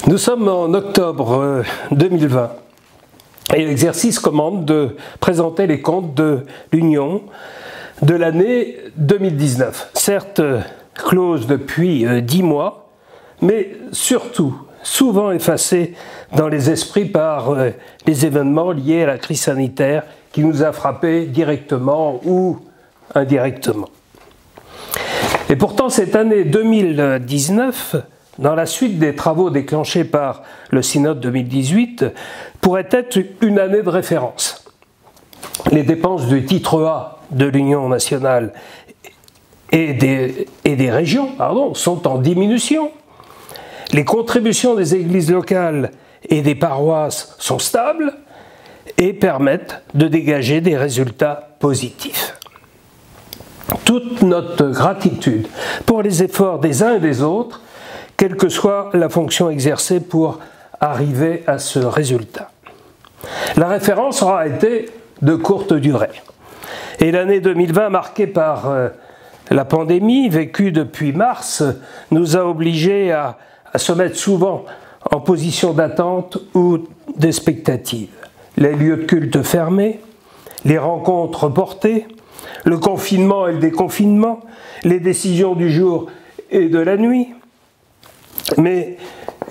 Nous sommes en octobre 2020 et l'exercice commande de présenter les comptes de l'Union de l'année 2019. Certes close depuis 10 mois, mais surtout souvent effacée dans les esprits par les événements liés à la crise sanitaire qui nous a frappés directement ou indirectement. Et pourtant, cette année 2019, dans la suite des travaux déclenchés par le Synode 2018, pourrait être une année de référence. Les dépenses du titre A de l'Union nationale et des régions sont en diminution. Les contributions des églises locales et des paroisses sont stables et permettent de dégager des résultats positifs. Toute notre gratitude pour les efforts des uns et des autres, quelle que soit la fonction exercée pour arriver à ce résultat. La référence aura été de courte durée. Et l'année 2020, marquée par la pandémie vécue depuis mars, nous a obligés à se mettre souvent en position d'attente ou d'expectative. Les lieux de culte fermés, les rencontres reportées, le confinement et le déconfinement, les décisions du jour et de la nuit. Mais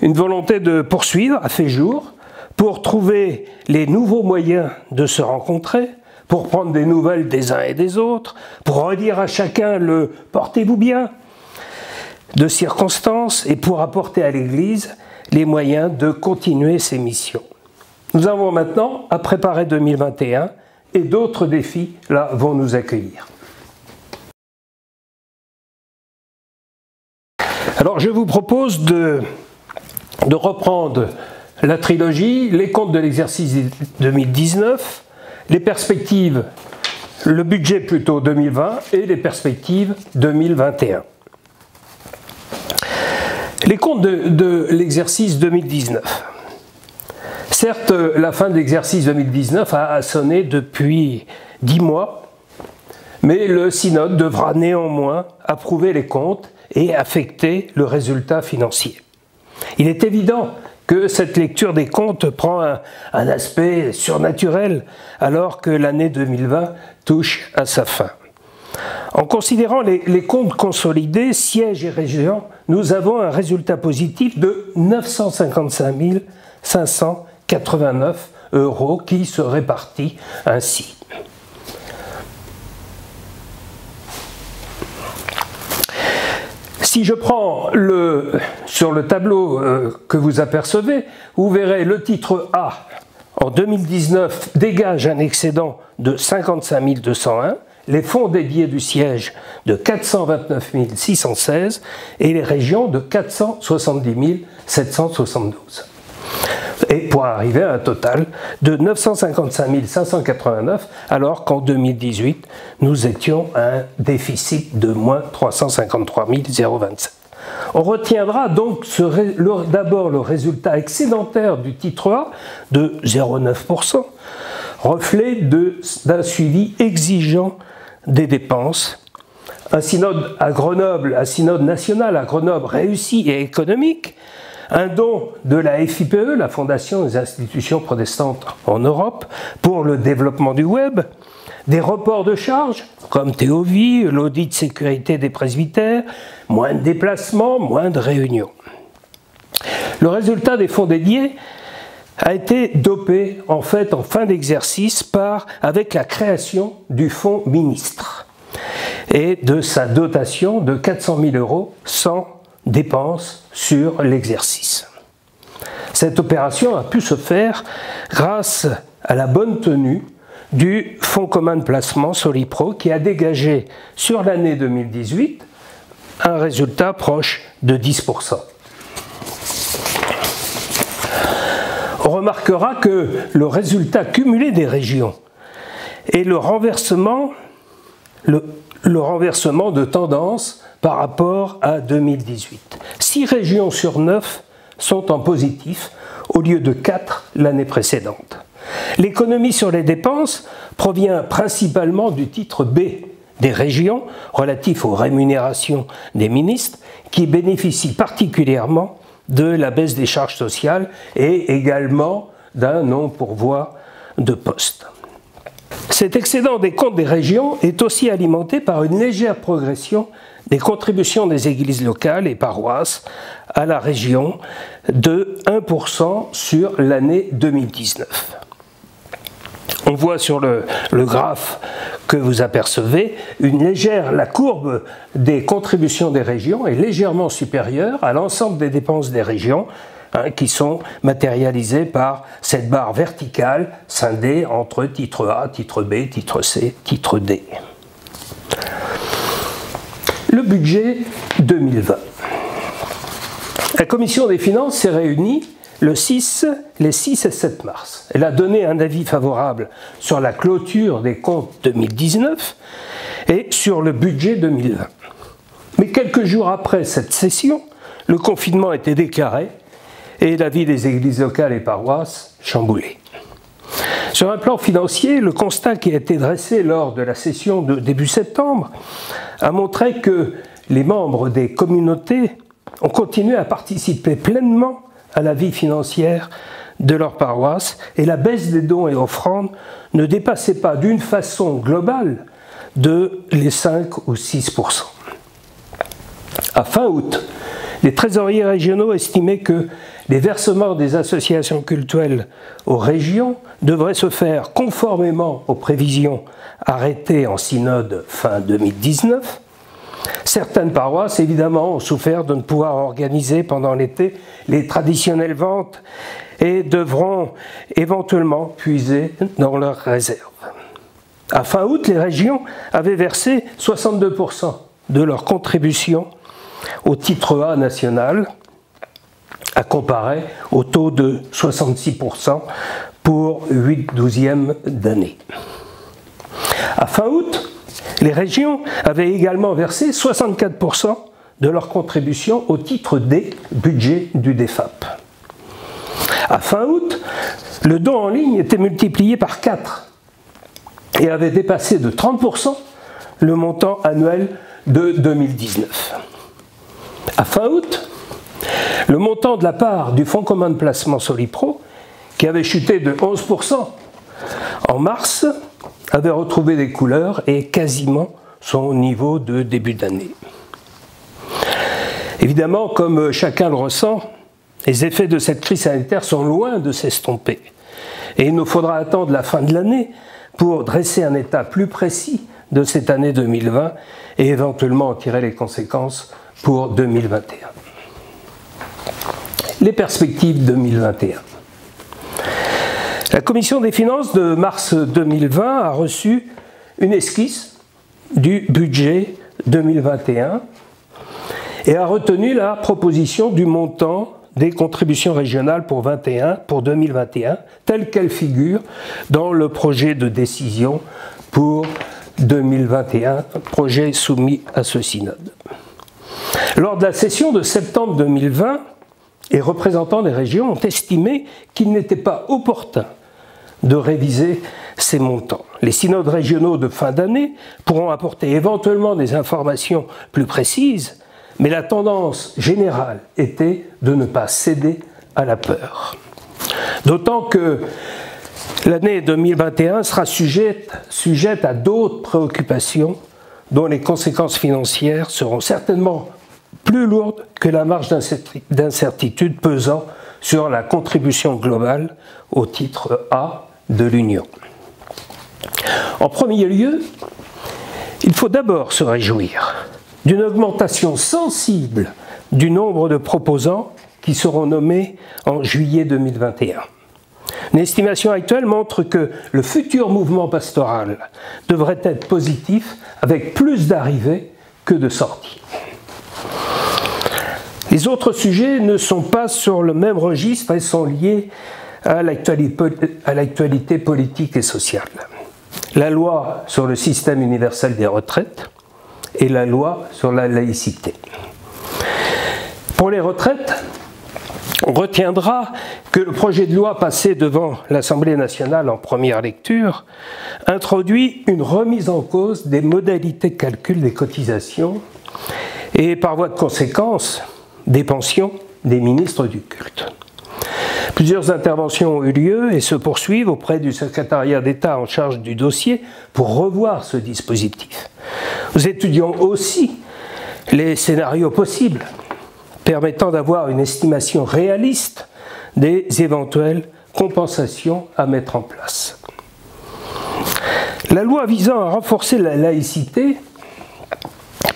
une volonté de poursuivre a fait jour pour trouver les nouveaux moyens de se rencontrer, pour prendre des nouvelles des uns et des autres, pour redire à chacun le « portez-vous bien » de circonstances et pour apporter à l'Église les moyens de continuer ses missions. Nous avons maintenant à préparer 2021 et d'autres défis là vont nous accueillir. Alors je vous propose de reprendre la trilogie, les comptes de l'exercice 2019, les perspectives, le budget plutôt 2020 et les perspectives 2021. Les comptes de l'exercice 2019. Certes, la fin de l'exercice 2019 a sonné depuis 10 mois, mais le synode devra néanmoins approuver les comptes et affecter le résultat financier. Il est évident que cette lecture des comptes prend un aspect surnaturel alors que l'année 2020 touche à sa fin. En considérant les comptes consolidés, sièges et régions, nous avons un résultat positif de 955 589 € qui se répartit ainsi. Si je prends sur le tableau que vous apercevez, vous verrez le titre A en 2019 dégage un excédent de 55 201, les fonds dédiés du siège de 429 616 et les régions de 470 772. Et pour arriver à un total de 955 589, alors qu'en 2018, nous étions à un déficit de moins 353 027. On retiendra donc d'abord le résultat excédentaire du titre A de 0,9%, reflet d'un suivi exigeant des dépenses. Un synode à Grenoble, un synode national à Grenoble réussi et économique, un don de la FIPE, la Fondation des institutions protestantes en Europe, pour le développement du web, des reports de charges, comme Théovie, l'audit de sécurité des presbytères, moins de déplacements, moins de réunions. Le résultat des fonds dédiés a été dopé en fait en fin d'exercice avec la création du fonds ministre et de sa dotation de 400 000 € sans dépenses sur l'exercice. Cette opération a pu se faire grâce à la bonne tenue du Fonds commun de placement Solipro qui a dégagé sur l'année 2018 un résultat proche de 10%. On remarquera que le résultat cumulé des régions et le renversement de tendance par rapport à 2018. 6 régions sur 9 sont en positif au lieu de 4 l'année précédente. L'économie sur les dépenses provient principalement du titre B des régions relatif aux rémunérations des ministres qui bénéficient particulièrement de la baisse des charges sociales et également d'un non-pourvoi de postes. Cet excédent des comptes des régions est aussi alimenté par une légère progression des contributions des églises locales et paroisses à la région de 1% sur l'année 2019. On voit sur le graphe que vous apercevez, la courbe des contributions des régions est légèrement supérieure à l'ensemble des dépenses des régions, qui sont matérialisées par cette barre verticale scindée entre titre A, titre B, titre C, titre D. Le budget 2020. La Commission des finances s'est réunie les 6 et 7 mars. Elle a donné un avis favorable sur la clôture des comptes 2019 et sur le budget 2020. Mais quelques jours après cette session, le confinement était déclaré et la vie des églises locales et paroisses chamboulée. Sur un plan financier, le constat qui a été dressé lors de la session de début septembre a montré que les membres des communautés ont continué à participer pleinement à la vie financière de leur paroisse et la baisse des dons et offrandes ne dépassait pas d'une façon globale de les 5 ou 6%. À fin août, les trésoriers régionaux estimaient que les versements des associations cultuelles aux régions devraient se faire conformément aux prévisions arrêtées en synode fin 2019. Certaines paroisses, évidemment, ont souffert de ne pouvoir organiser pendant l'été les traditionnelles ventes et devront éventuellement puiser dans leurs réserves. À fin août, les régions avaient versé 62% de leur contribution au titre A national, à comparer au taux de 66% pour 8/12e d'année. À fin août, les régions avaient également versé 64% de leur contribution au titre D, budget du DEFAP. À fin août, le don en ligne était multiplié par 4 et avait dépassé de 30% le montant annuel de 2019. À fin août, le montant de la part du Fonds commun de placement Solipro, qui avait chuté de 11% en mars, avait retrouvé des couleurs et quasiment son niveau de début d'année. Évidemment, comme chacun le ressent, les effets de cette crise sanitaire sont loin de s'estomper. Et il nous faudra attendre la fin de l'année pour dresser un état plus précis de cette année 2020 et éventuellement en tirer les conséquences pour 2021. Les perspectives 2021. La Commission des finances de mars 2020 a reçu une esquisse du budget 2021 et a retenu la proposition du montant des contributions régionales pour 2021, telle qu'elle figure dans le projet de décision pour 2021, projet soumis à ce synode. Lors de la session de septembre 2020, les représentants des régions ont estimé qu'il n'était pas opportun de réviser ces montants. Les synodes régionaux de fin d'année pourront apporter éventuellement des informations plus précises, mais la tendance générale était de ne pas céder à la peur. D'autant que l'année 2021 sera sujette à d'autres préoccupations dont les conséquences financières seront certainement plus lourdes que la marge d'incertitude pesant sur la contribution globale au titre A de l'Union. En premier lieu, il faut d'abord se réjouir d'une augmentation sensible du nombre de proposants qui seront nommés en juillet 2021. Une estimation actuelle montre que le futur mouvement pastoral devrait être positif avec plus d'arrivées que de sorties. Les autres sujets ne sont pas sur le même registre et sont liés à l'actualité politique et sociale. La loi sur le système universel des retraites et la loi sur la laïcité. Pour les retraites, on retiendra que le projet de loi passé devant l'Assemblée nationale en première lecture introduit une remise en cause des modalités de calcul des cotisations et par voie de conséquence des pensions des ministres du culte. Plusieurs interventions ont eu lieu et se poursuivent auprès du secrétariat d'État en charge du dossier pour revoir ce dispositif. Nous étudions aussi les scénarios possibles permettant d'avoir une estimation réaliste des éventuelles compensations à mettre en place. La loi visant à renforcer la laïcité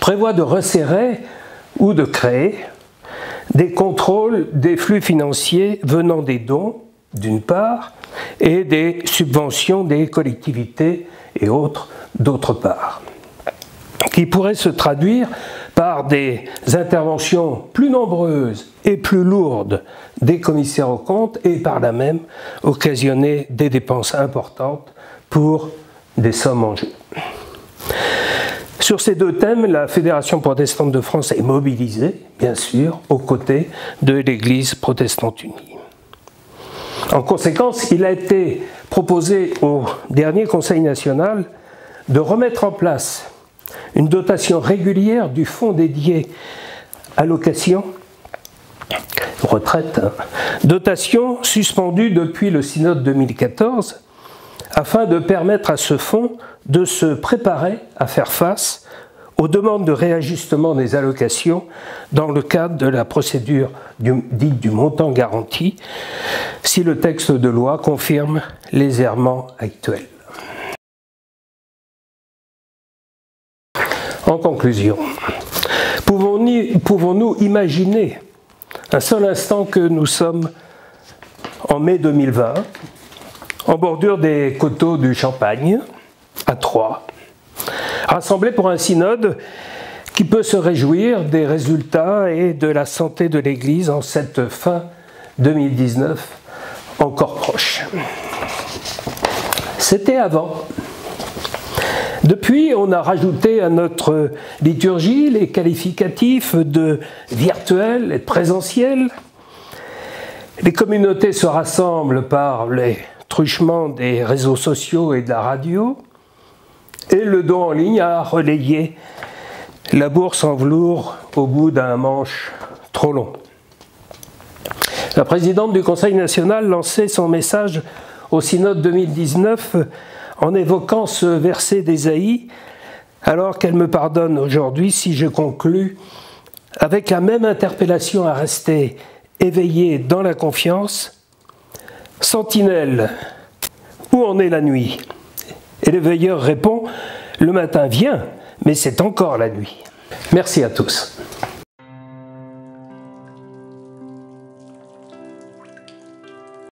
prévoit de resserrer ou de créer des contrôles des flux financiers venant des dons, d'une part, et des subventions des collectivités et autres, d'autre part, qui pourraient se traduire par des interventions plus nombreuses et plus lourdes des commissaires aux comptes et par là même occasionner des dépenses importantes pour des sommes en jeu. Sur ces deux thèmes, la Fédération protestante de France est mobilisée, bien sûr, aux côtés de l'Église protestante unie. En conséquence, il a été proposé au dernier Conseil national de remettre en place une dotation régulière du fonds dédié allocation, retraite, dotation suspendue depuis le synode 2014, afin de permettre à ce fonds de se préparer à faire face aux demandes de réajustement des allocations dans le cadre de la procédure dite du montant garanti, si le texte de loi confirme les errements actuels. En conclusion, pouvons-nous imaginer un seul instant que nous sommes en mai 2020, en bordure des coteaux du Champagne, à Troyes, rassemblés pour un synode qui peut se réjouir des résultats et de la santé de l'Église en cette fin 2019 encore proche. C'était avant. Depuis, on a rajouté à notre liturgie les qualificatifs de virtuel et de présentiel. Les communautés se rassemblent par les truchements des réseaux sociaux et de la radio, et le don en ligne a relayé la bourse en velours au bout d'un manche trop long. La présidente du Conseil national lançait son message au synode 2019 en évoquant ce verset d'Ésaïe, alors qu'elle me pardonne aujourd'hui si je conclus avec la même interpellation à rester éveillé dans la confiance. Sentinelle, où en est la nuit? Et le veilleur répond, le matin vient, mais c'est encore la nuit. Merci à tous.